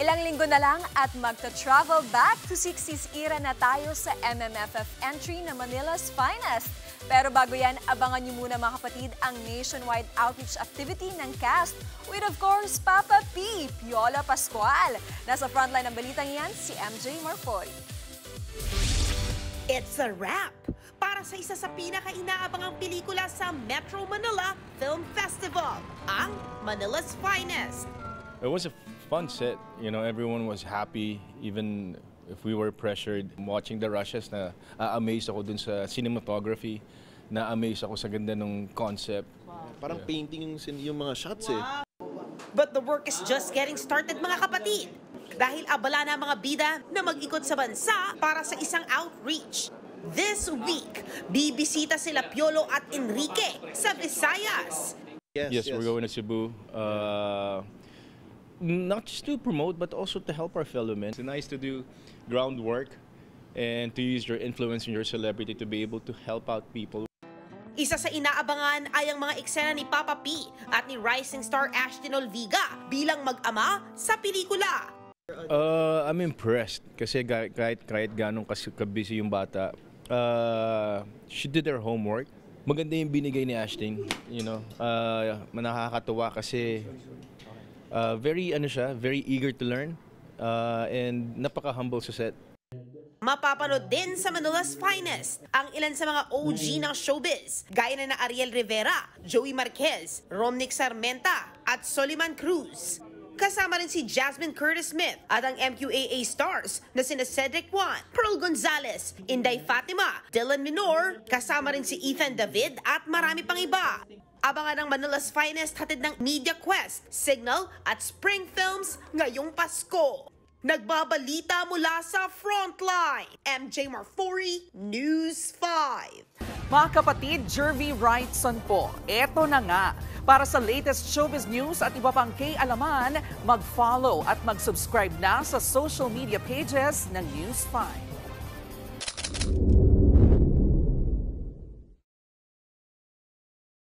Ilang linggo na lang at magta-travel back to 60s era na tayo sa MMFF entry na Manila's Finest. Pero bago yan, abangan niyo muna mga kapatid ang nationwide outreach activity ng cast with of course Papa P, Piola Pascual. Nasa frontline ng balitang yan si MJ Marfori. It's a wrap para sa isa sa pinaka-inaabangang pelikula sa Metro Manila Film Festival, ang Manila's Finest. It was a fun set. You know, everyone was happy, even if we were pressured. Watching the rushes, na-amaze ako dun sa cinematography, na-amaze ako sa ganda ng concept. Parang painting yung mga shots eh. But the work is just getting started mga kapatid. Dahil abala na mga bida na mag-ikot sa bansa para sa isang outreach. This week, bibisita sila Piolo at Enrique sa Visayas. Yes, we're going to Cebu. Not just to promote, but also to help our fellow men. It's nice to do groundwork and to use your influence and your celebrity to be able to help out people. Isa sa inaabangan ay ang mga eksena ni Papa P at ni rising star Ashton Olviga bilang mag-ama sa pelikula. I'm impressed kasi kahit ganong kabisi yung bata, she did her homework. Maganda yung binigay ni Ashton, you know. Nakakatuwa kasi very eager to learn and napaka-humble sa set. Mapapanood din sa Manila's Finest ang ilan sa mga OG ng showbiz, gaya na Ariel Rivera, Joey Marquez, Romnick Sarmenta at Soliman Cruz. Kasama rin si Jasmine Curtis Smith at ang MQAA stars na sina Cedric Juan, Pearl Gonzalez, Inday Fatima, Dylan Minor, kasama rin si Ethan David at marami pang iba. Abangan ang Manila's Finest hatid ng Media Quest, Signal at Spring Films ngayong Pasko. Nagbabalita mula sa Frontline, MJ Marfori, News 5. Mga kapatid, Jervy Wrightson po. Eto na nga. Para sa latest showbiz news at iba pang K-alaman, mag-follow at mag-subscribe na sa social media pages ng News 5.